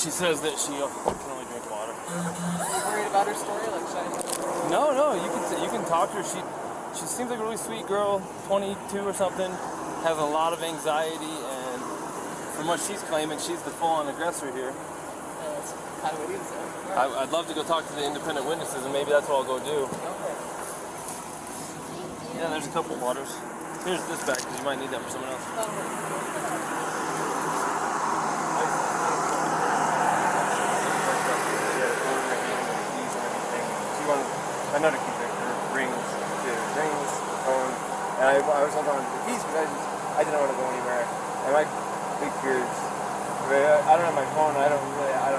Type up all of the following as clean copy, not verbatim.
she says that she can only drink water. Are you worried about her story? Like, should I... No, you can talk to her. She seems like a really sweet girl, 22 or something, has a lot of anxiety, and from what she's claiming, she's the full-on aggressor here. That's kind of what he was saying. Right. I'd love to go talk to the independent witnesses, and maybe that's what I'll go do. Okay. Yeah, there's a couple waters. Here's this back, because you might need that for someone else. I know to keep her rings, phone, and I was holding on to the keys because I didn't want to go anywhere. And my big fear is, I don't have my phone, I don't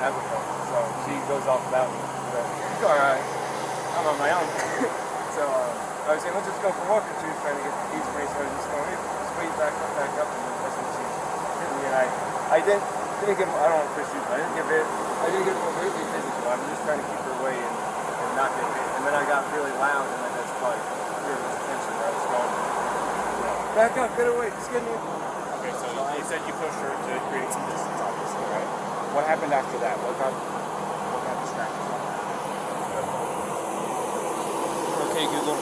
have a phone, so she goes off without me. But alright, I'm on my own. So I was saying, let's just go for a walk, and she was trying to get the keys for me, so I was just going, just wait back up, and that's when she hit me, and I didn't get, I don't want to push you, I didn't get overtly physical, I was just trying to keep her away and not get hit. And then I got really loud, and I just like cleared this attention where I was going, back up, get away, just get me. Okay, so you said you pushed her to create some distance, obviously, right? What happened after that? What got distracted? Okay, Google.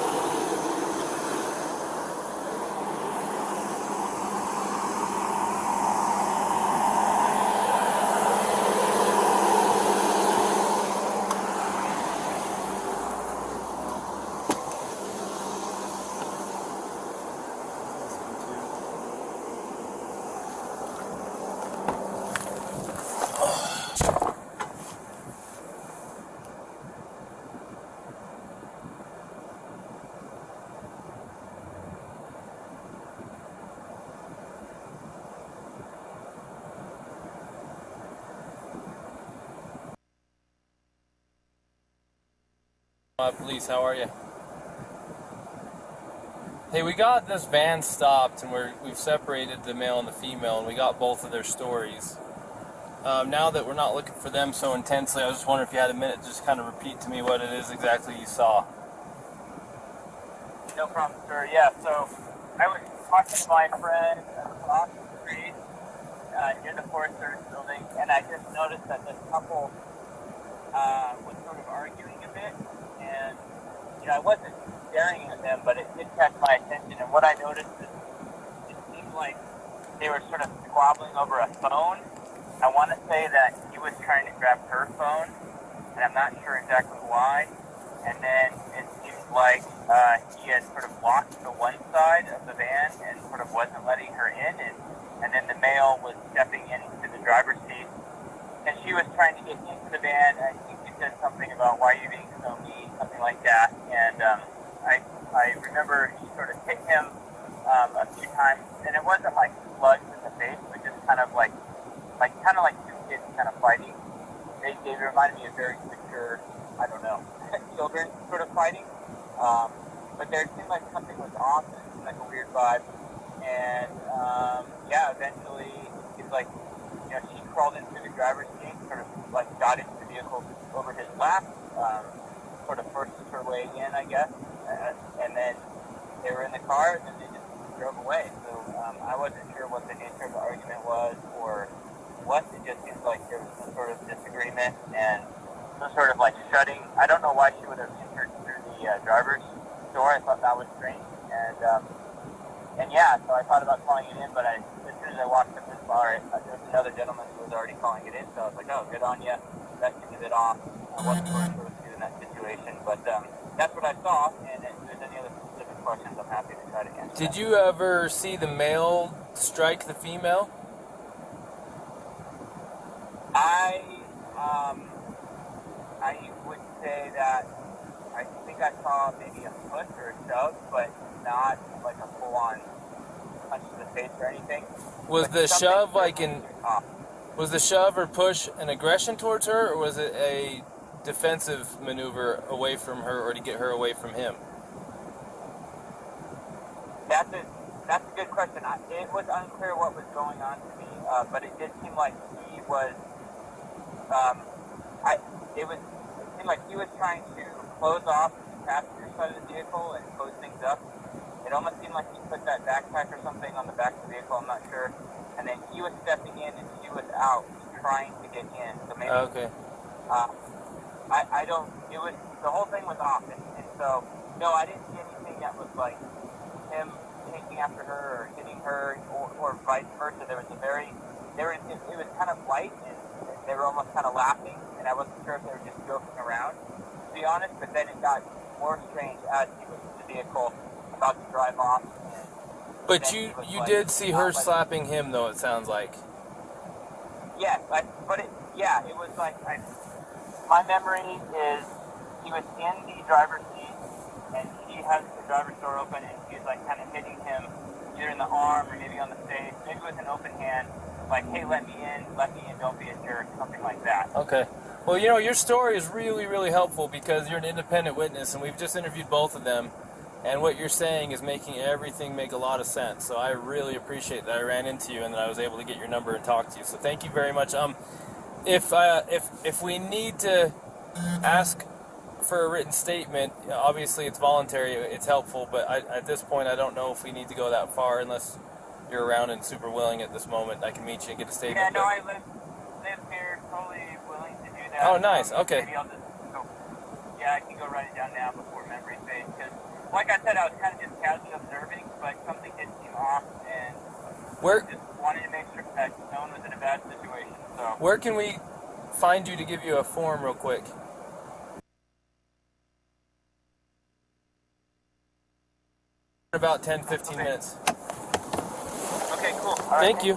Police, how are you? Hey, we got this van stopped, and we've separated the male and the female, and we got both of their stories. Now that we're not looking for them so intensely, I was just wondering if you had a minute to just kind of repeat to me what it is exactly you saw. No problem, sir. Yeah, so I was talking to my friend across the street near the Forest Service building, and I just noticed that this couple was sort of arguing a bit. And, I wasn't staring at them, but it did catch my attention. And what I noticed is it seemed like they were sort of squabbling over a phone. I want to say that he was trying to grab her phone, and I'm not sure exactly why. And then it seemed like he had sort of blocked the one side of the van and sort of wasn't letting her in. And then the male was stepping into the driver's seat, and she was trying to get into the van. I think he said something about, why are you being so mean, something like that. And I remember she sort of hit him a few times, and it wasn't like slugs in the face, but just kind of like two kids kind of fighting. They reminded me of very mature, I don't know, children sort of fighting. But there seemed like something was off, and it seemed like a weird vibe. And eventually it's like, she crawled into the driver's seat, sort of like got into the vehicle over his lap, sort of forced her way in, I guess. And then they were in the car, and then they just drove away. So I wasn't sure what the nature of the argument was or what. It just seems like there was some sort of disagreement and some sort of like shutting. I don't know why she would have entered through the driver's door. I thought that was strange. So I thought about calling it in, but as soon as I walked up this bar, there was another gentleman who was already calling it in, so I was like, oh, good on you. That seemed a bit off. I wasn't sure what to do in that situation, but that's what I saw, and if there's any other specific questions, I'm happy to try to answer. Did you ever see the male strike the female? I would say that I think I saw maybe a push or a shove, but not like a full-on punch to the face or anything. Was the shove was the shove or push an aggression towards her, or was it a defensive maneuver away from her, or to get her away from him? That's a good question. It was unclear what was going on to me, but it did seem like he was. It seemed like he was trying to close off the passenger side of the vehicle and close things up. It almost seemed like he put that backpack or something on the back of the vehicle. I'm not sure. And then he was stepping in and she was out. She trying to get in. So maybe Okay. I don't. It was the whole thing was off, and so no, I didn't see anything that was like him chasing after her or hitting her or vice versa. It was kind of light, and they were almost kind of laughing, and I wasn't sure if they were just joking around, to be honest. But then it got more strange as he was in the vehicle about to drive off. But you did see her slapping him, though, it sounds like. Yes, it was like, my memory is he was in the driver's seat, and she has the driver's door open, and she was like kind of hitting him either in the arm or maybe on the face, maybe with an open hand, like, hey, let me in, don't be a jerk, something like that. Okay. Well, you know, your story is really, really helpful because you're an independent witness, and we've just interviewed both of them. And what you're saying is making everything make a lot of sense. So I really appreciate that I ran into you and that I was able to get your number and talk to you. So thank you very much. If we need to ask for a written statement, obviously it's voluntary, it's helpful. But at this point, I don't know if we need to go that far unless you're around and super willing at this moment. I can meet you and get a statement. Yeah, no, I live here, totally willing to do that. Oh, nice. Okay. Maybe I'll just go. Yeah, I can go write it down now before memory fades because. Like I said, I was kind of just casually observing, but something did seem off, and just wanted to make sure that no one was in a bad situation. So where can we find you to give you a form real quick? About 10-15 minutes. Okay, cool. All right, Thank you.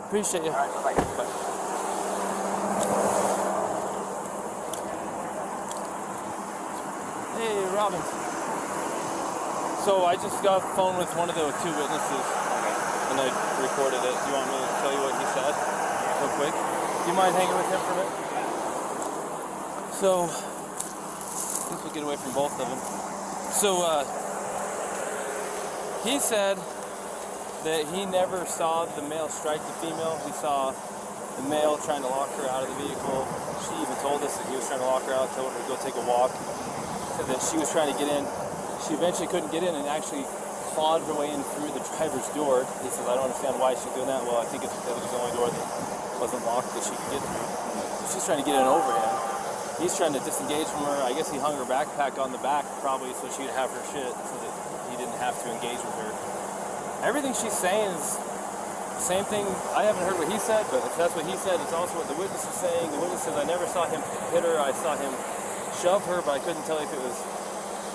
Appreciate you. All right, bye. Hey, Robin. So I just got off the phone with one of the two witnesses, and I recorded it. Do you want me to tell you what he said real quick? Do you mind hanging with him for a minute? So, I think we'll get away from both of them. So, he said that he never saw the male strike the female. He saw the male trying to lock her out of the vehicle. She even told us that he was trying to lock her out, told her to go take a walk, said that she was trying to get in. She eventually couldn't get in and actually clawed her way in through the driver's door. He says, I don't understand why she's doing that. Well, I think it's because it was the only door that wasn't locked that she could get through. She's trying to get in over him. He's trying to disengage from her. I guess he hung her backpack on the back probably so she'd have her shit so that he didn't have to engage with her. Everything she's saying is the same thing. I haven't heard what he said, but if that's what he said, it's also what the witness is saying. The witness says, I never saw him hit her. I saw him shove her, but I couldn't tell if it was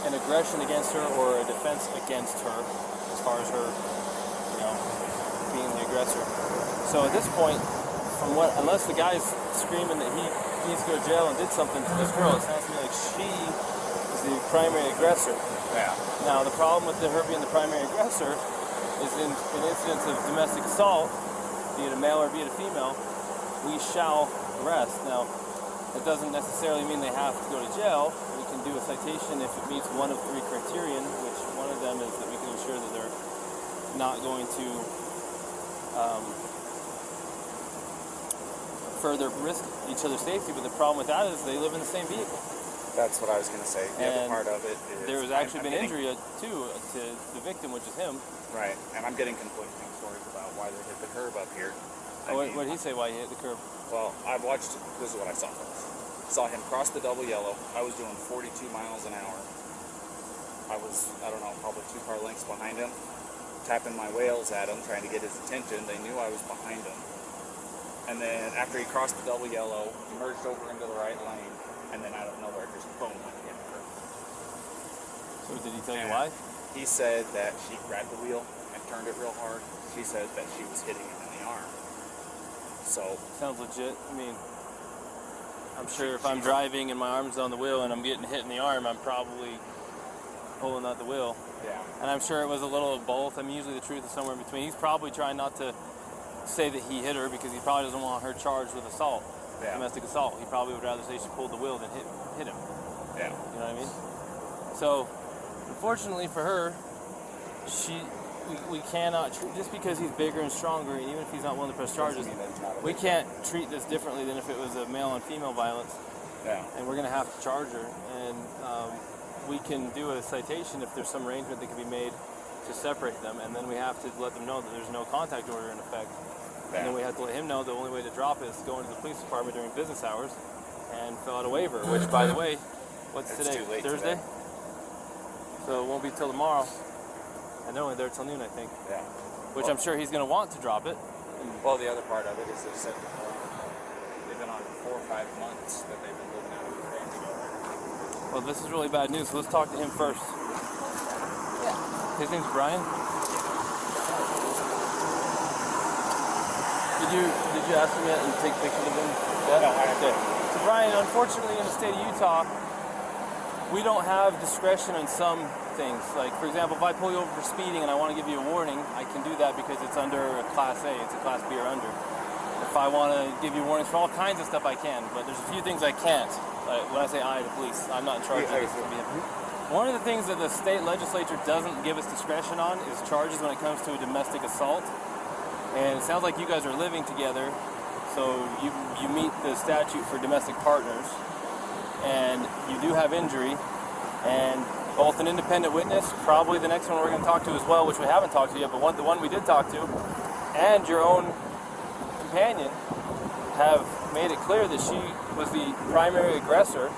an aggression against her or a defense against her as far as her, being the aggressor. So at this point, unless the guy's screaming that he needs to go to jail and did something to this girl, it sounds to me like she is the primary aggressor. Yeah. Now the problem with her being the primary aggressor is in incidents of domestic assault, be it a male or be it a female, we shall arrest. Now, it doesn't necessarily mean they have to go to jail. We can do a citation if it meets one of three criterion, which one of them is that we can ensure that they're not going to further risk each other's safety. But the problem with that is they live in the same vehicle. That's what I was going to say. The other part of it is there was actually been injury too to the victim, which is him. Right, and I'm getting conflicting stories about why they hit the curb up here. What did he say why he hit the curb? Well, I watched, this is what I saw. Saw him cross the double yellow. I was doing 42 miles an hour. I was, probably 2 car lengths behind him, tapping my wheels at him, trying to get his attention. They knew I was behind him. And then after he crossed the double yellow, he merged over into the right lane, and then out of nowhere, just boom, hit the curb. So did he tell you why? He said that she grabbed the wheel and turned it real hard. She said that she was hitting him in the arm. So sounds legit. I mean, I'm sure if I'm driving and my arm's on the wheel and I'm getting hit in the arm, I'm probably pulling out the wheel. Yeah. And I'm sure it was a little of both. I mean, usually the truth is somewhere in between. He's probably trying not to say that he hit her because he probably doesn't want her charged with assault, domestic assault. He probably would rather say she pulled the wheel than hit him. Yeah. You know what I mean? So, unfortunately for her, we cannot treat, just because he's bigger and stronger, and even if he's not willing to press charges, we can't treat this differently than if it was a male on female violence. Yeah. And we're going to have to charge her, and we can do a citation if there's some arrangement that can be made to separate them, and then we have to let them know that there's no contact order in effect. And then we had to let him know the only way to drop it is to go into the police department during business hours and fill out a waiver, which, by the way, what's It's today? too late Thursday? today. So it won't be till tomorrow. And they're only there till noon, I think. Yeah. Which I'm sure he's going to want to drop it. Well, the other part of it is they said they've been on 4 or 5 months that they've been living out of the van together. Well, this is really bad news, so let's talk to him first. Yeah. His name's Brian. Did you ask him yet and take pictures of him? Yeah? No, I haven't. Okay. So Brian, unfortunately in the state of Utah, we don't have discretion on some things. Like, for example, if I pull you over for speeding and I want to give you a warning, I can do that because it's under a Class A. It's a Class B or under. If I want to give you warnings for all kinds of stuff, I can. But there's a few things I can't. Like, when I say I, the police, I'm not in charge of this. One of the things that the state legislature doesn't give us discretion on is charges when it comes to a domestic assault. And it sounds like you guys are living together, so you meet the statute for domestic partners, and you do have injury, and both an independent witness, probably the next one we're going to talk to as well, which we haven't talked to yet, but the one we did talk to, and your own companion have made it clear that she was the primary aggressor,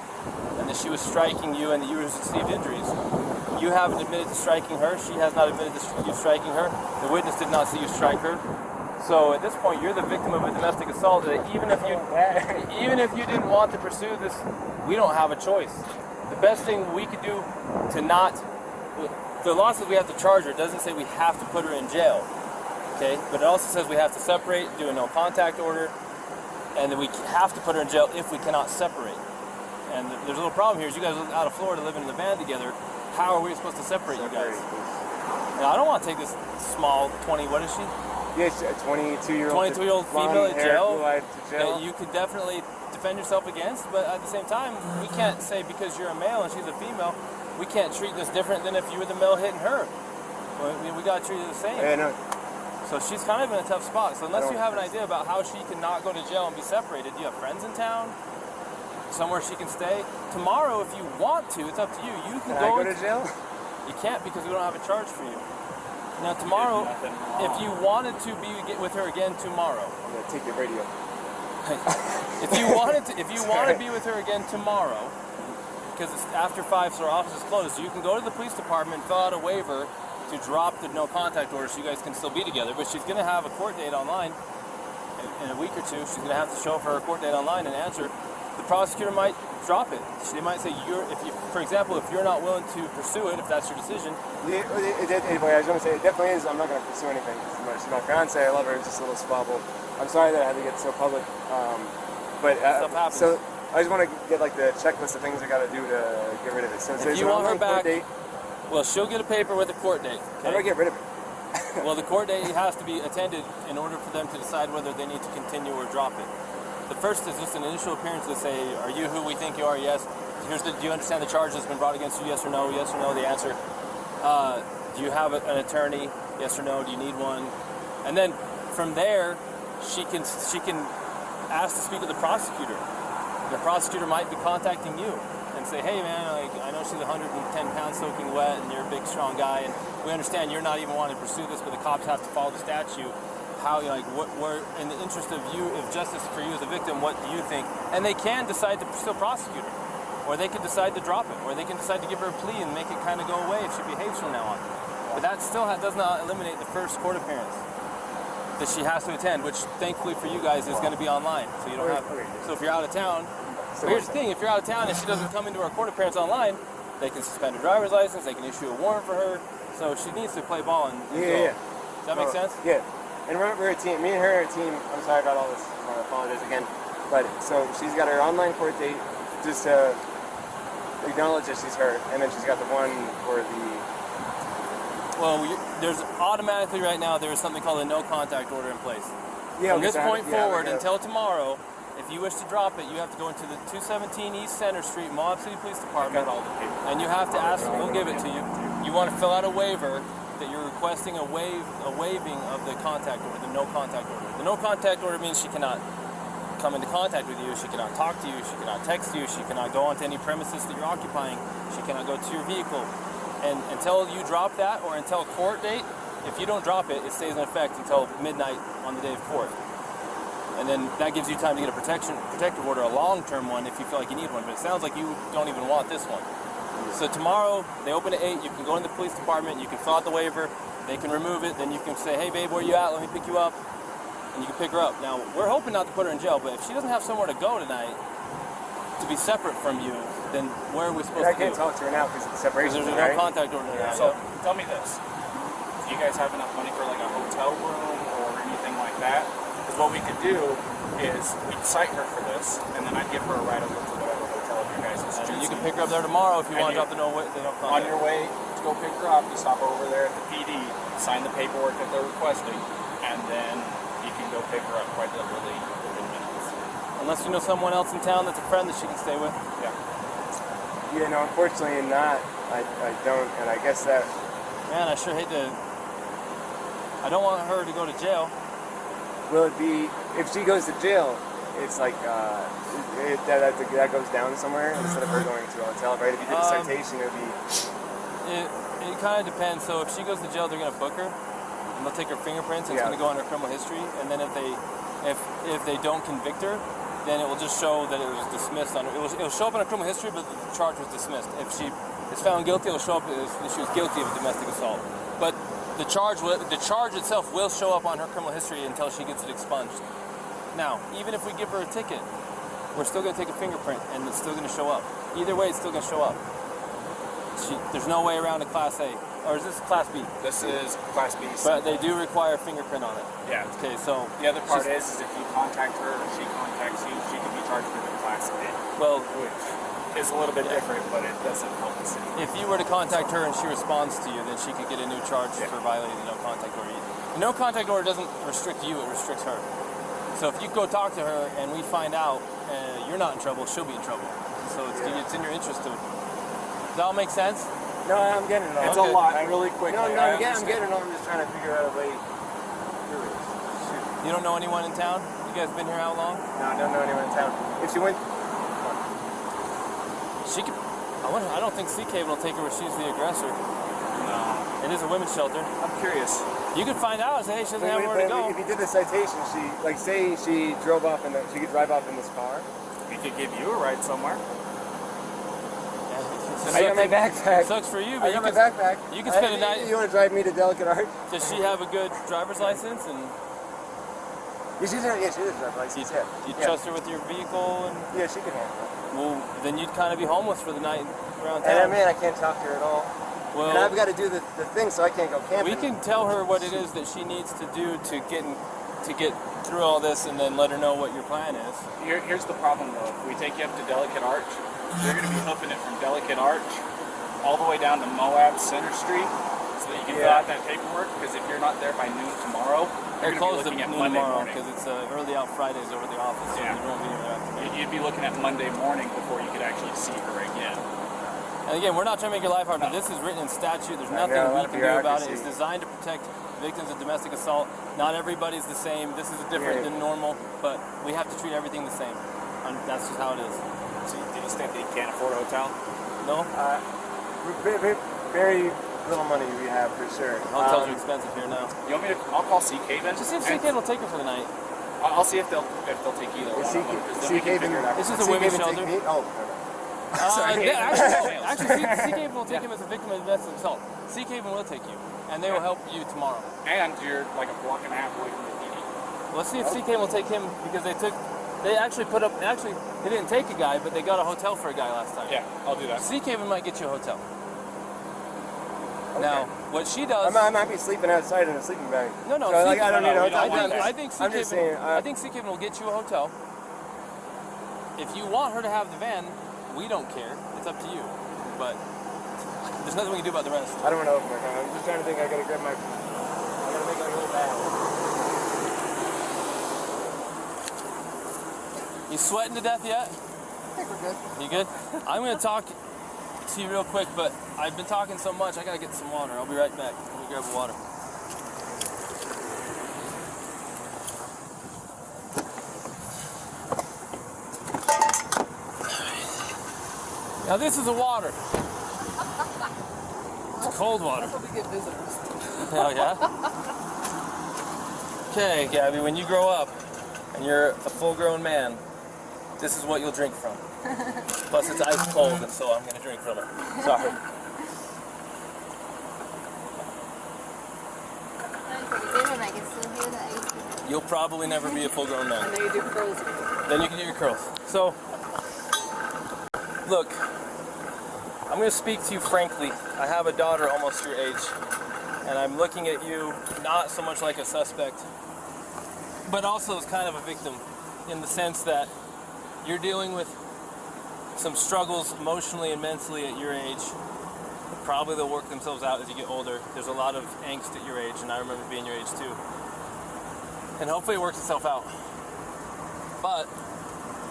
and that she was striking you and that you received injuries. You haven't admitted to striking her. She has not admitted to you striking her. The witness did not see you strike her. So at this point, you're the victim of a domestic assault. That even if you didn't want to pursue this, we don't have a choice. The best thing we could do to not, the law says we have to charge her. It doesn't say we have to put her in jail. Okay, but it also says we have to separate, do a no contact order, and then we have to put her in jail if we cannot separate. And there's a little problem here. Is you guys are out of Florida living in the van together. How are we supposed to separate you guys? Now, I don't want to take this small 20, what is she? Yeah, she's a 22-year-old female in jail to jail. That you could definitely defend yourself against, but at the same time, we can't say because you're a male and she's a female, we can't treat this different than if you were the male hitting her. We got to treat it the same. Yeah, no. So she's kind of in a tough spot. So unless you have an idea about how she can not go to jail and be separated, do you have friends in town? Somewhere she can stay? Tomorrow, if you want to, it's up to you. You can Can I go to jail? You can't because we don't have a charge for you. Now tomorrow, if you wanted to get with her again tomorrow, I'm gonna take your radio. if you want to be with her again tomorrow, because it's after 5, so our office is closed, you can go to the police department, fill out a waiver to drop the no contact order, so you guys can still be together. But she's gonna have a court date online in a week or two. She's gonna have to show up for her court date online and answer. The prosecutor might drop it. They might say, for example, if you're not willing to pursue it, if that's your decision. Anyway, I was going to say, it definitely is. I'm not going to pursue anything. She's my fiance. I love her. It's just a little squabble. I'm sorry that I had to get so public. Stuff happens. So I just want to get like the checklist of things I got to do to get rid of it. So if you want her back, date. Well, she'll get a paper with a court date. How do I get rid of it? Well, the court date has to be attended in order for them to decide whether they need to continue or drop it. The first is just an initial appearance to say, are you who we think you are? Yes. Do you understand the charge that's been brought against you? Yes or no? Yes or no, the answer. Do you have an attorney? Yes or no? Do you need one? And then from there, she can ask to speak with the prosecutor. The prosecutor might be contacting you and say, hey man, I know she's 110 pounds soaking wet and you're a big strong guy and we understand you're not even wanting to pursue this, but the cops have to follow the statute. What in the interest of you, of justice for you as a victim, what do you think? And they can decide to still prosecute her, or they can decide to drop it, or they can decide to give her a plea and make it kind of go away if she behaves from now on. But that still does not eliminate the first court appearance that she has to attend, which thankfully for you guys is going to be online, so you don't have. So if you're out of town, here's the thing: if you're out of town and she doesn't come into our court appearance online, they can suspend her driver's license, they can issue a warrant for her. So she needs to play ball and go. Yeah. Does that make sense? Yeah. And we're a team. Me and her are a team. I'm sorry about all this. I apologize again. But so she's got her online court date just to acknowledge that she's hurt, and then she's got the one for the. Well, there's automatically right now there is something called a no contact order in place. Yeah. From this point forward until tomorrow, if you wish to drop it, you have to go into the 217 East Center Street, Moab City Police Department, and you have to ask. We'll give it to you. You want to fill out a waiver that you're requesting a waiving of the contact order, the no contact order. The no contact order means she cannot come into contact with you, she cannot talk to you, she cannot text you, she cannot go onto any premises that you're occupying, she cannot go to your vehicle. And until you drop that, or until court date, if you don't drop it, it stays in effect until midnight on the day of court. And then that gives you time to get a protective order, a long-term one, if you feel like you need one. But it sounds like you don't even want this one. So tomorrow, they open at 8. You can go in the police department. You can fill out the waiver. They can remove it. Then you can say, hey, babe, where you at? Let me pick you up. And you can pick her up. Now, we're hoping not to put her in jail, but if she doesn't have somewhere to go tonight to be separate from you, then where are we supposed to I can't talk to her now because it's separation. Because there's no contact order now. So tell me this: do you guys have enough money for like a hotel room or anything like that? Because what we could do is we'd cite her for this, and then I'd give her a ride over to whatever hotel you guys is choosing. You can pick her up there tomorrow if you want to drop the no contact. On your way to go pick her up, you stop over there at the PD, sign the paperwork that they're requesting, and then you can go pick her up quite literally within minutes. Unless you know someone else in town that's a friend that she can stay with. Yeah. Yeah, no, unfortunately not. I don't, and I guess that... Man, I sure hate to... I don't want her to go to jail. Will it be... If she goes to jail, it's like... that goes down somewhere instead of her going to a hotel, right? If you did a citation, it would be... It kind of depends. So if she goes to jail, they're going to book her. And they'll take her fingerprints, and it's going to go on her criminal history. And then if they don't convict her, then it will just show that it was dismissed. It'll show up in her criminal history, but the charge was dismissed. If she is found guilty, it'll show up as she was guilty of a domestic assault. But the charge itself will show up on her criminal history until she gets it expunged. Now, even if we give her a ticket, we're still going to take a fingerprint, and it's still going to show up. Either way, it's still going to show up. There's no way around a Class A. Or is this Class B? This is Class B. But they do require a fingerprint on it. Yeah. Okay, so... The other part is if you contact her or she contacts you, she can be charged with a Class A. Well... Which is a little bit different, but it doesn't help the city. If you were to contact her and she responds to you, then she could get a new charge for violating the no contact order. The no contact order doesn't restrict you, it restricts her. So if you go talk to her and we find out you're not in trouble, she'll be in trouble. So it's in your interest to... Does that all make sense? No, I'm getting it all. It's a lot, really quick. No, I'm getting it all. I'm just trying to figure out a way through it. Shoot. You don't know anyone in town? You guys been here how long? No, I don't know anyone in town. If she went... She could... I don't think CK will take her where she's the aggressor. No. It is a women's shelter. I'm curious. You could find out and say, hey, she doesn't have where to go. If you did the citation, say she drove off she could drive off in this car. We could give you a ride somewhere. I got my backpack. It sucks for you, but I got my backpack. You can spend a night. You want to drive me to Delicate Art? Does she have a good driver's license? And she does have a driver's license. you trust her with your vehicle? And yeah, she can handle it. Well, then you'd kind of be homeless for the night around town. And man, I can't talk to her at all. Well, and I've got to do the thing, so I can't go camping. We can tell her what it is that she needs to do to get through all this, and then let her know what your plan is. Here's the problem, though. If we take you up to Delicate Arch, you're going to be hoofing it from Delicate Arch all the way down to Moab Center Street, so that you can fill out that paperwork. Because if you're not there by noon tomorrow, you're going to be looking at Monday morning. Because it's early out Fridays over the office, so you won't be there after. You'd be looking at Monday morning before you could actually see her again. And again, we're not trying to make your life hard, but this is written in statute. There's nothing we can do about it. It's designed to protect victims of domestic assault. Not everybody's the same. This is different than normal, but we have to treat everything the same. And that's just how it is. So do you think they can't afford a hotel? No? Very little money we have, for sure. Hotels are expensive here now. You want me to? I'll call CK then. Just see if CK will take her for the night. I'll see if they'll take either one of them. This is a women's shelter. Actually, CK will take him as a victim of domestic assault. CK will take you, and they will help you tomorrow. And you're like a block and a half away from the PD. Let's see if CK will take him, because they actually they didn't take a guy, but they got a hotel for a guy last time. Yeah, I'll do that. CK might get you a hotel. Okay. Now, what she does... I might be sleeping outside in a sleeping bag. No, so I don't need a hotel. I think CK will get you a hotel. If you want her to have the van, we don't care. It's up to you. But there's nothing we can do about the rest. I don't want to open my car. I'm just trying to think. I gotta grab my... I gotta make it a little bag. You sweating to death yet? I think we're good. You good? I'm going to talk to you real quick, but I've been talking so much, I got to get some water. I'll be right back. Let me grab the water. Now this is the water. It's cold water. That's how we get visitors. Oh, yeah? Okay, Gabby, when you grow up and you're a full-grown man, this is what you'll drink from. Plus, it's ice cold, and so I'm going to drink from it. Sorry. I can still hear the ice. You'll probably never be a full-grown man. And then you do curls. Then you can do your curls. So, look, I'm going to speak to you frankly. I have a daughter almost your age, and I'm looking at you not so much like a suspect, but also as kind of a victim, in the sense that you're dealing with some struggles emotionally and mentally at your age. Probably they'll work themselves out as you get older. There's a lot of angst at your age, and I remember being your age too. And hopefully it works itself out. But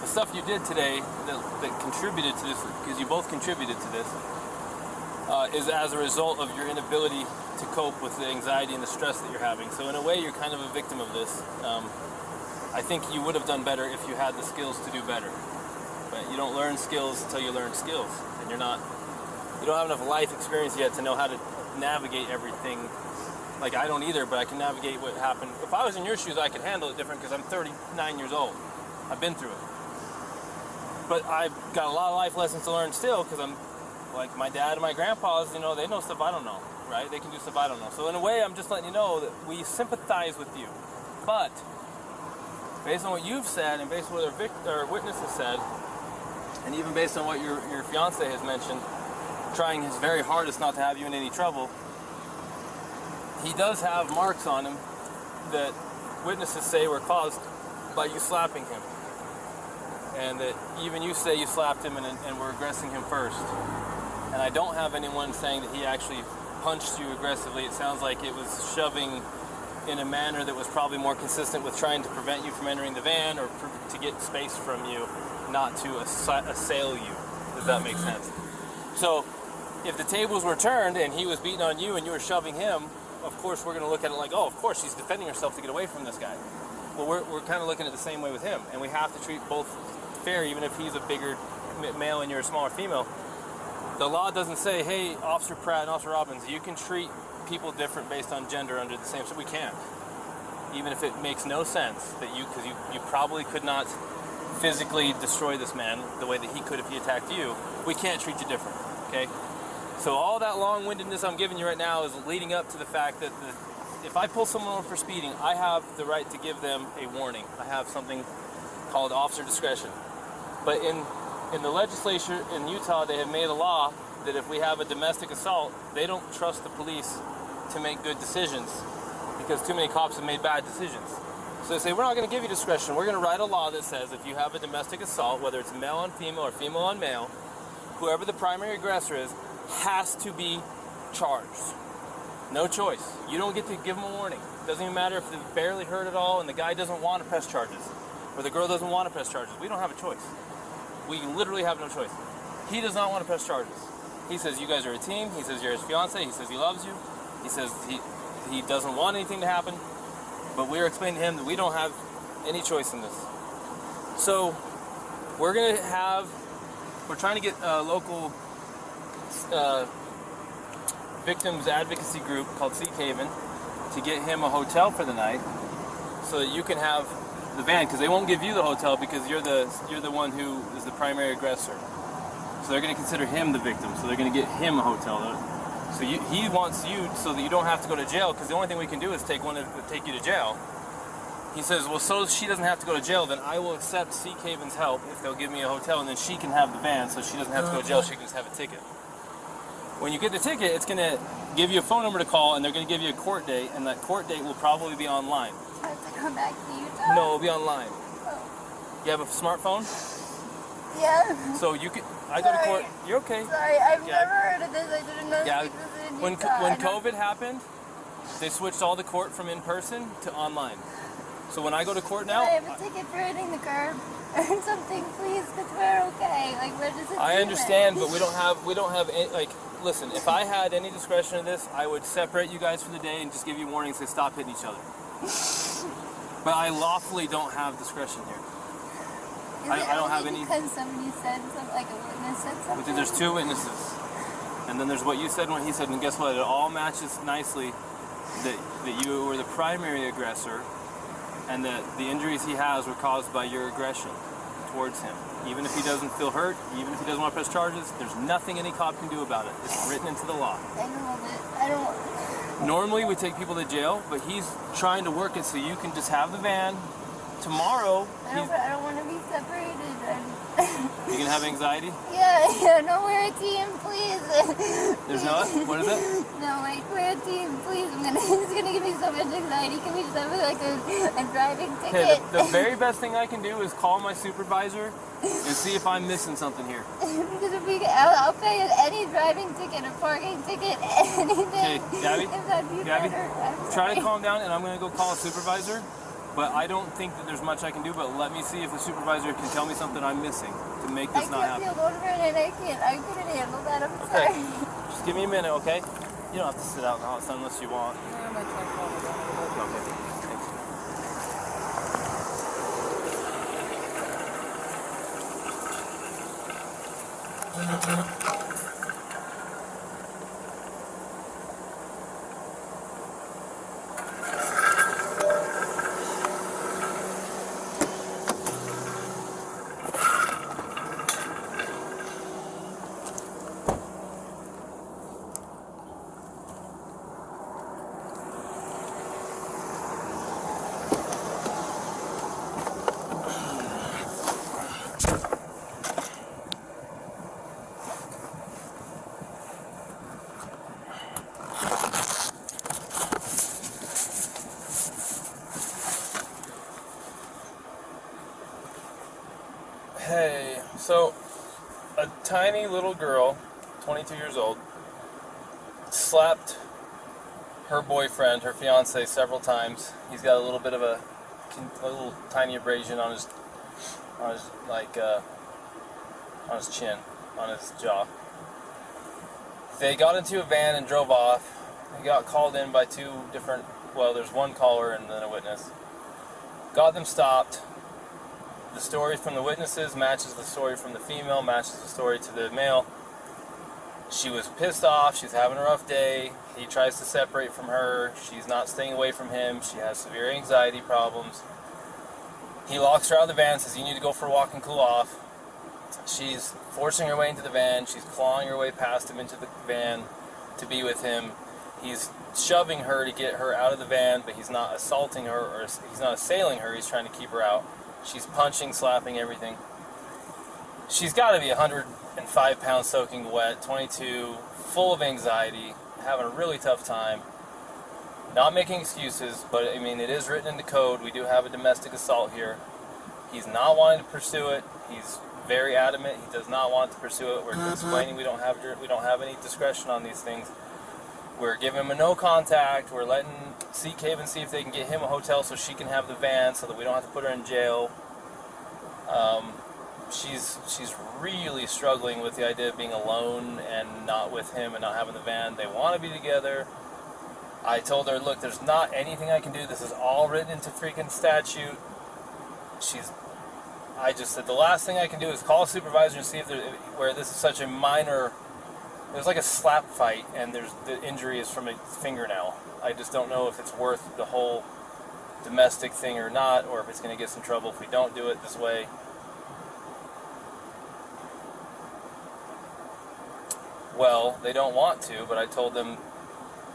the stuff you did today that contributed to this, because you both contributed to this, is as a result of your inability to cope with the anxiety and the stress that you're having. So in a way, you're kind of a victim of this. I think you would have done better if you had the skills to do better. But you don't learn skills until you learn skills. And you don't have enough life experience yet to know how to navigate everything. Like, I don't either, but I can navigate what happened. If I was in your shoes, I could handle it different because I'm 39 years old. I've been through it. But I've got a lot of life lessons to learn still because I'm like my dad and my grandpas, they know stuff I don't know, right? They can do stuff I don't know. So in a way, I'm just letting you know that we sympathize with you. But based on what you've said and based on what our witness has said, and even based on what your fiance has mentioned, trying his very hardest not to have you in any trouble, he does have marks on him that witnesses say were caused by you slapping him. And that even you say you slapped him and were aggressing him first. And I don't have anyone saying that he actually punched you aggressively. It sounds like it was shoving in a manner that was probably more consistent with trying to prevent you from entering the van or to get space from you, not to assail you, if that makes sense. So if the tables were turned and he was beating on you and you were shoving him, of course we're going to look at it like, oh, of course she's defending herself to get away from this guy. Well, we're kind of looking at it the same way with him, and we have to treat both fair, even if he's a bigger male and you're a smaller female. The law doesn't say, hey, Officer Pratt and Officer Robbins, you can treat people different based on gender under the same, so we can't. Even if it makes no sense that because you probably could not physically destroy this man the way that he could if he attacked you, we can't treat you different, okay? So all that long-windedness I'm giving you right now is leading up to the fact that if I pull someone over for speeding, I have the right to give them a warning. I have something called officer discretion. But in the legislature in Utah, they have made a law that if we have a domestic assault, they don't trust the police to make good decisions because too many cops have made bad decisions. So they say, we're not going to give you discretion. We're going to write a law that says if you have a domestic assault, whether it's male on female or female on male, whoever the primary aggressor is has to be charged. No choice. You don't get to give them a warning. It doesn't even matter if they're barely hurt at all and the guy doesn't want to press charges or the girl doesn't want to press charges. We don't have a choice. We literally have no choice. He does not want to press charges. He says you guys are a team. He says you're his fiance. He says he loves you. He says he doesn't want anything to happen. But we're explaining to him that we don't have any choice in this. So we're trying to get a local victims advocacy group called Sea Haven to get him a hotel for the night so that you can have the van, because they won't give you the hotel because you're the one who is the primary aggressor. So they're going to consider him the victim, so they're going to get him a hotel. So he wants you so that you don't have to go to jail, because the only thing we can do is take you to jail. He says, well, so she doesn't have to go to jail, then I will accept Sea Haven's help if they'll give me a hotel, and then she can have the van so she doesn't have to go to jail, she can just have a ticket. When you get the ticket, it's going to give you a phone number to call, and they're going to give you a court date, and that court date will probably be online. I have to come back to Utah? No, it'll be online. Oh. You have a smartphone? Yeah. So you can. I go to court. You're okay. Sorry, I've never heard of this. I didn't know Yeah. this was in When Utah. COVID happened, they switched all the court from in person to online. So when I go to court now, I have a ticket for hitting the curb or something, please, because we're okay. Like, where does it I say understand, that? but we don't have any, like. Listen, if I had any discretion in this, I would separate you guys for the day and just give you warnings to stop hitting each other. But I lawfully don't have discretion here. I don't have any. Because somebody said something, like a witness said something. There's two witnesses, and then there's what you said and what he said, and guess what? It all matches nicely that you were the primary aggressor, and that the injuries he has were caused by your aggression towards him. Even if he doesn't feel hurt, even if he doesn't want to press charges, there's nothing any cop can do about it. It's written into the law. I know, but I don't. Normally we take people to jail, but he's trying to work it so you can just have the van. Tomorrow, I don't want to be separated. you gonna have anxiety? Yeah, no, we're a team, please. There's no, what is it? No, like, we're a team, please. It's gonna give me so much anxiety. Can we just have like a driving ticket? Okay, the very best thing I can do is call my supervisor and see if I'm missing something here. Because if I'll pay any driving ticket, a parking ticket, anything. Okay, Gabby, If that'd be Gabby, better. try to calm down, and I'm gonna go call a supervisor. But I don't think that there's much I can do, but let me see if the supervisor can tell me something I'm missing to make this not happen. I can't feel over and I couldn't handle that, I'm Okay, sorry. just give me a minute, okay? You don't have to sit out in the hot sun unless you want. Okay, thanks. Hey, so a tiny little girl, 22 years old, slapped her boyfriend, her fiance, several times. He's got a little bit of a little tiny abrasion on his chin, on his jaw. They got into a van and drove off. He got called in by there's one caller and then a witness. Got them stopped. The story from the witnesses matches the story from the female, matches the story to the male. She was pissed off, she's having a rough day, he tries to separate from her, she's not staying away from him, she has severe anxiety problems. He locks her out of the van, says you need to go for a walk and cool off. She's forcing her way into the van, she's clawing her way past him into the van to be with him. He's shoving her to get her out of the van, but he's not assaulting her, or he's not assailing her, he's trying to keep her out. She's punching, slapping, everything. She's got to be 105 pounds soaking wet, 22, full of anxiety, having a really tough time. Not making excuses, but I mean, it is written into code. We do have a domestic assault here. He's not wanting to pursue it. He's very adamant. He does not want to pursue it. We're explaining we don't have any discretion on these things. We're giving him a no contact. We're letting Seek Haven see if they can get him a hotel so she can have the van so that we don't have to put her in jail. She's really struggling with the idea of being alone and not with him and not having the van. They want to be together. I told her, look, there's not anything I can do. This is all written into freaking statute. I just said the last thing I can do is call a supervisor and see if where this is such a minor. It was like a slap fight, and the injury is from a fingernail. I just don't know if it's worth the whole domestic thing or not, or if it's going to get us in trouble if we don't do it this way. Well, they don't want to, but I told them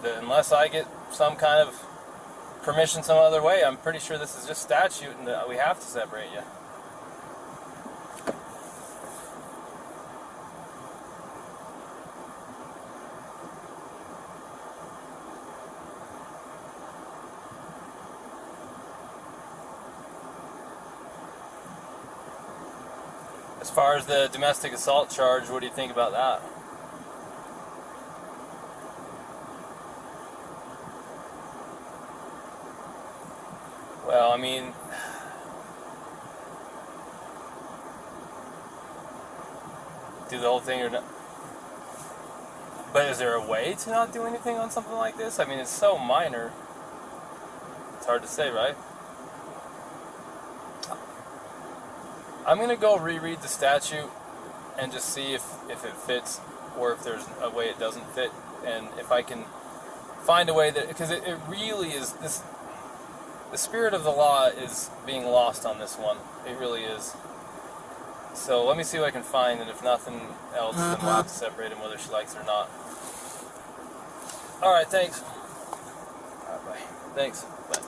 that unless I get some kind of permission some other way, I'm pretty sure this is just statute and that we have to separate you. As far as the domestic assault charge, what do you think about that? Well, I mean, do the whole thing or not? But is there a way to not do anything on something like this? I mean, it's so minor. It's hard to say, right? I'm going to go reread the statute and just see if it fits or if there's a way it doesn't fit. And if I can find a way that, because it really is this. The spirit of the law is being lost on this one. It really is. So let me see what I can find, and if nothing else, then we'll have to separate him whether she likes it or not. All right, thanks. All right, bye. Thanks. Bye.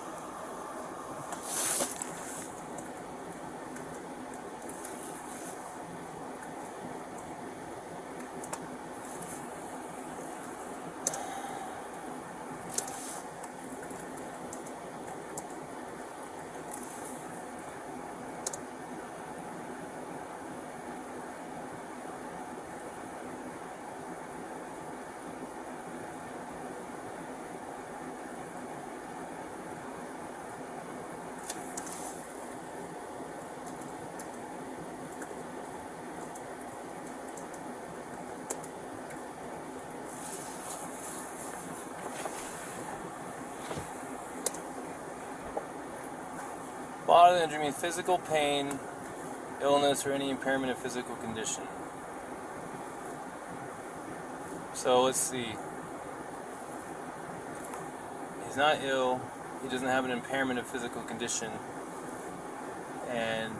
Bodily injury means physical pain, illness, or any impairment of physical condition. So let's see. He's not ill. He doesn't have an impairment of physical condition. And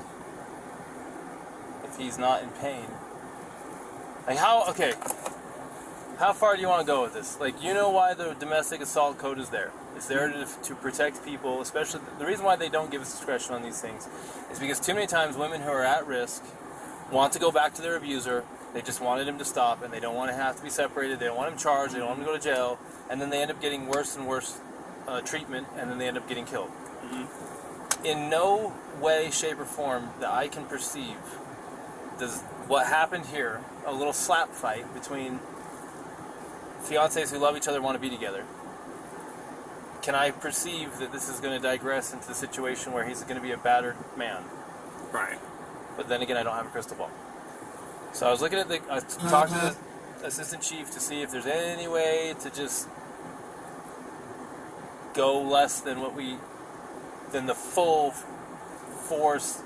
if he's not in pain, like how far do you want to go with this? Like, you know why the domestic assault code is there. It's there to protect people, especially the reason why they don't give us discretion on these things is because too many times women who are at risk want to go back to their abuser. They just wanted him to stop, and they don't want to have to be separated. They don't want him charged. They don't want him to go to jail, and then they end up getting worse and worse treatment, and then they end up getting killed. Mm-hmm. In no way, shape, or form that I can perceive does what happened here, a little slap fight between fiancés who love each other and want to be together, can I perceive that this is going to digress into the situation where he's going to be a battered man? Right. But then again, I don't have a crystal ball. So I was looking at I talked to the assistant chief to see if there's any way to just go less than than the full force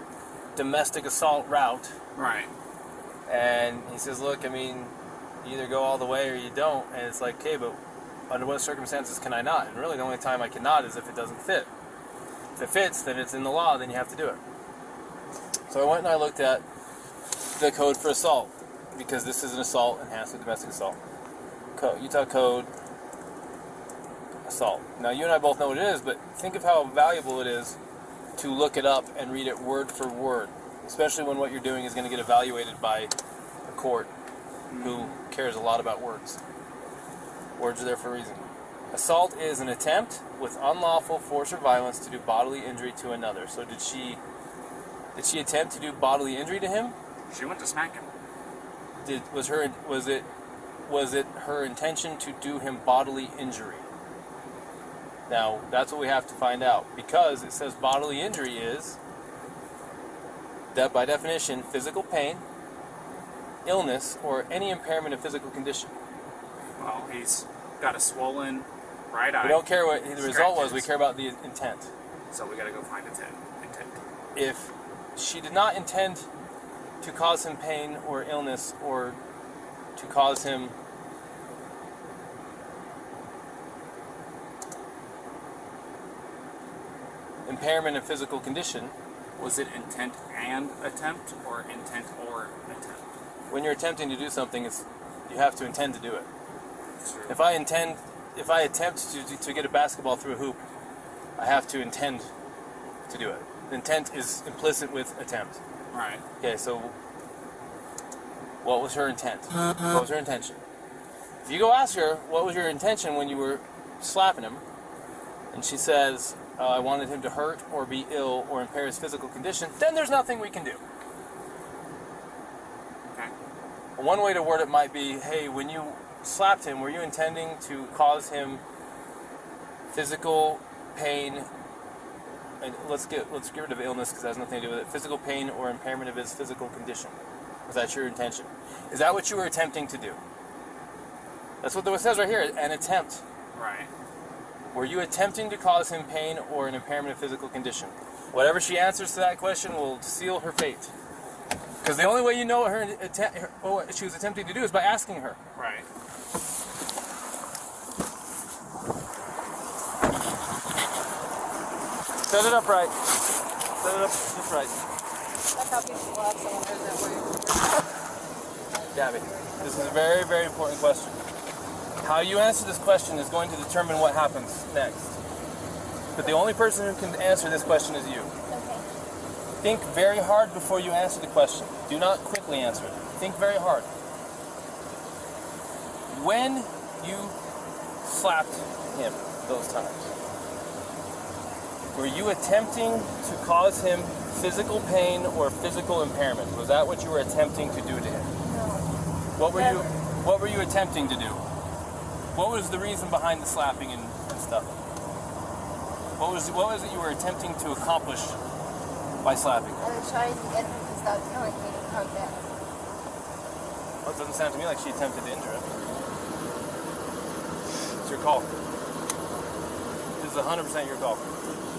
domestic assault route. Right. And he says, look, I mean, you either go all the way or you don't. And it's like, okay, but under what circumstances can I not? And really the only time I cannot is if it doesn't fit. If it fits, then it's in the law, then you have to do it. So I went and I looked at the code for assault, because this is an assault enhanced with domestic assault. Utah Code, assault. Now you and I both know what it is, but think of how valuable it is to look it up and read it word for word, especially when what you're doing is going to get evaluated by a court who cares a lot about words. Words are there for a reason. Assault is an attempt with unlawful force or violence to do bodily injury to another. So did she attempt to do bodily injury to him? She went to smack him. Was it her intention to do him bodily injury? Now, that's what we have to find out, because it says bodily injury is, that by definition, physical pain, illness, or any impairment of physical condition. Well, he's got a swollen right eye. We don't care what the result was, we care about the intent. So we gotta go find intent. If she did not intend to cause him pain or illness, or to cause him impairment of physical condition. Was it intent and attempt, or intent or attempt? When you're attempting to do something, you have to intend to do it. True. If I attempt to get a basketball through a hoop, I have to intend to do it. Intent is implicit with attempt. Right. Okay, so what was her intent? What was her intention? If you go ask her, what was your intention when you were slapping him, and she says, I wanted him to hurt or be ill or impair his physical condition, then there's nothing we can do. Okay. One way to word it might be, hey, when you slapped him, were you intending to cause him physical pain, and let's get rid of illness because that has nothing to do with it, physical pain or impairment of his physical condition? Was that your intention? Is that what you were attempting to do? That's what it says right here, an attempt. Right. Were you attempting to cause him pain or an impairment of physical condition? Whatever she answers to that question will seal her fate. Because the only way you know what she was attempting to do is by asking her. Right. Set it up right. Set it up just right. That's how people slap someone that way. Gabby, this is a very, very important question. How you answer this question is going to determine what happens next. But the only person who can answer this question is you. Okay. Think very hard before you answer the question. Do not quickly answer it. Think very hard. When you slapped him those times, were you attempting to cause him physical pain or physical impairment? Was that what you were attempting to do to him? No. What were you attempting to do? What was the reason behind the slapping and stuff? What was it you were attempting to accomplish by slapping? I was trying to get him to stop telling me to calm down. Well, it doesn't sound to me like she attempted to injure him. It's your call. This is 100% your call.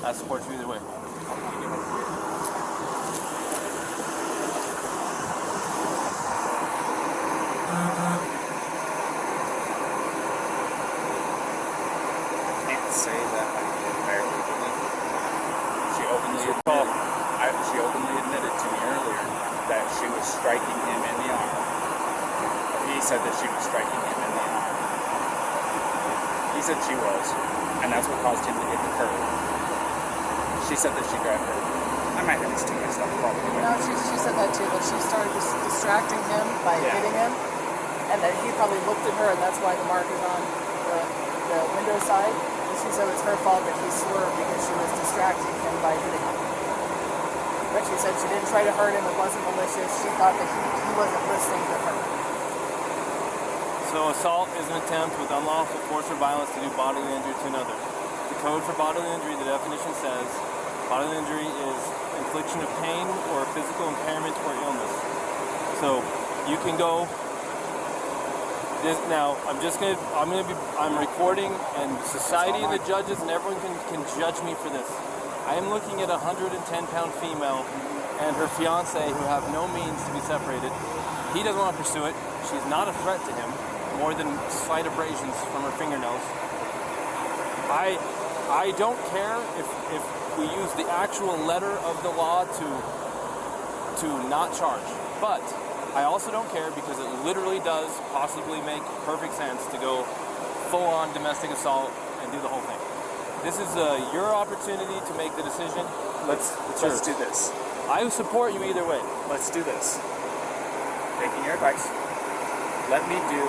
I support you either way. Can't say that I did very legally. She openly admitted to me earlier that she was striking him in the arm. He said that she was striking him in the arm. He said she was, and that's what caused him to hit the curb. She said that she grabbed her. I might have this too mixed up, probably. No, she said that too, that she started distracting him by hitting him, and that he probably looked at her, and that's why the mark is on the window side. And she said it's her fault that he swerved because she was distracting him by hitting him. But she said she didn't try to hurt him, it wasn't malicious, she thought that he wasn't listening to her. So assault is an attempt with unlawful force or violence to do bodily injury to another. The code for bodily injury, the definition says, bodily injury is infliction of pain or physical impairment or illness. So you can go. Now I'm recording, and society and the judges and everyone can judge me for this. I am looking at a 110-pound female and her fiance who have no means to be separated. He doesn't want to pursue it. She's not a threat to him, more than slight abrasions from her fingernails. I don't care if we use the actual letter of the law to not charge, but I also don't care because it literally does possibly make perfect sense to go full-on domestic assault and do the whole thing. This is your opportunity to make the decision. Let's do this. I support you either way. Let's do this. Taking your advice, let me do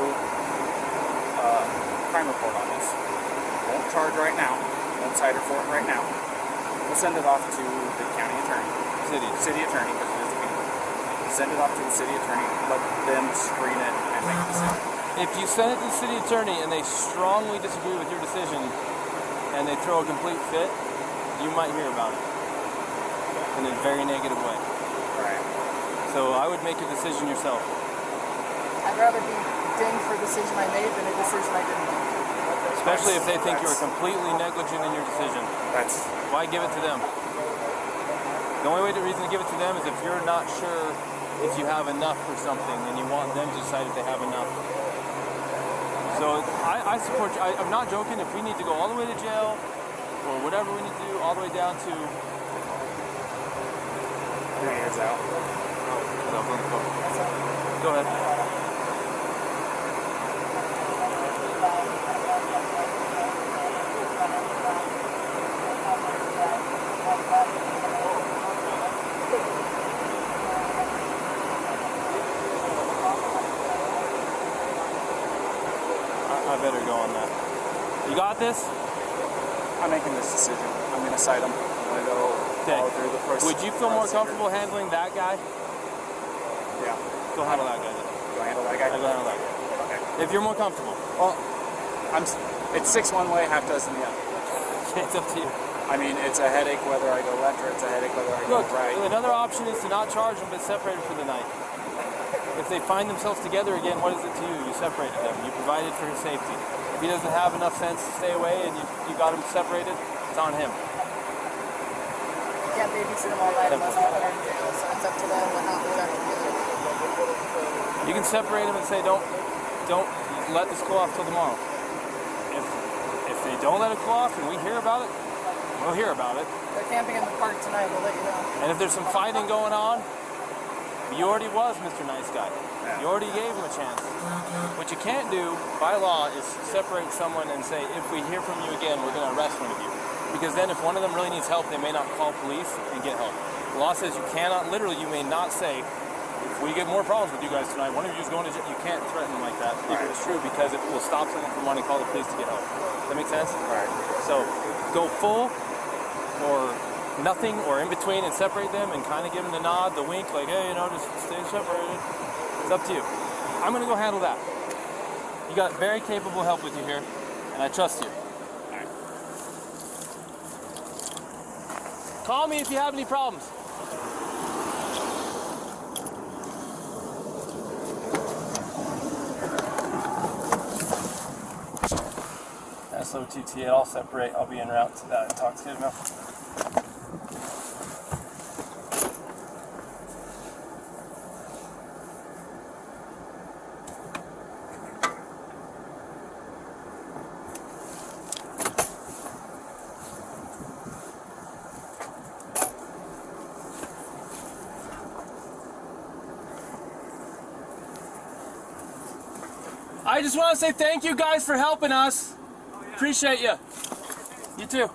a crime report on this. Won't charge right now. Won't cite her for it right now. We'll send it off to the county attorney. City attorney, because it is a female. Send it off to the city attorney. Let them screen it and make a decision. If you send it to the city attorney and they strongly disagree with your decision and they throw a complete fit, you might hear about it in a very negative way. Right. So I would make a decision yourself. I'd rather be dinged for a decision I made than a decision I didn't make. Especially if they think you were completely negligent in your decision. Why give it to them? The only reason to give it to them is if you're not sure if you have enough for something and you want them to decide if they have enough. So I support you. I'm not joking. If we need to go all the way to jail or whatever we need to do, all the way down to 3 years out. Go ahead. I better go on that. You got this? I'm making this decision. I'm going to cite him. I'm going to go follow through the process. Would you feel more comfortable handling that guy? Yeah. Go handle that guy then. Go handle that guy? Go handle that guy. Okay. If you're more comfortable. Well, it's 6 one way, half dozen the other. It's up to you. I mean, it's a headache whether I go left or it's a headache whether I go right. Another option is to not charge them but separate them for the night. If they find themselves together again, what is it to you? You separated them. You provided for his safety. If he doesn't have enough sense to stay away and you got him separated, it's on him. You can't babysit them all night unless they're in jail, so it's up to them what happens after jail. You can separate them and say, don't let this go off till tomorrow. If they don't let it go off and we hear about it, we'll hear about it. They're camping in the park tonight. We'll let you know. And if there's some fighting going on, you already was Mr. Nice Guy. Yeah. You already gave him a chance. What you can't do by law is separate someone and say, if we hear from you again, we're going to arrest one of you. Because then if one of them really needs help, they may not call police and get help. The law says you cannot, literally, you may not say, if we get more problems with you guys tonight, one of you is going to jail. You can't threaten them like that if it's true, because it will stop someone from wanting to call the police to get help. Does that make sense? Right. So go full or nothing or in between and separate them and kind of give them the nod, the wink, like, hey, just stay separated. It's up to you. I'm going to go handle that. You got very capable help with you here, and I trust you. All right. Call me if you have any problems. SOTT, I'll separate. I'll be en route to that intoxicated male. I just want to say thank you guys for helping us. Appreciate you. You too.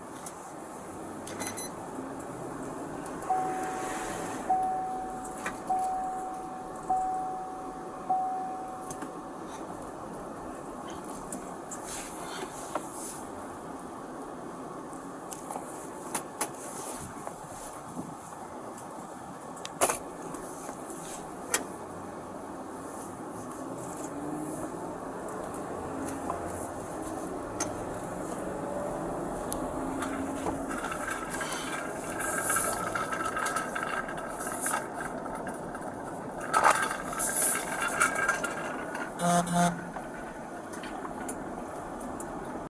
Uh-huh.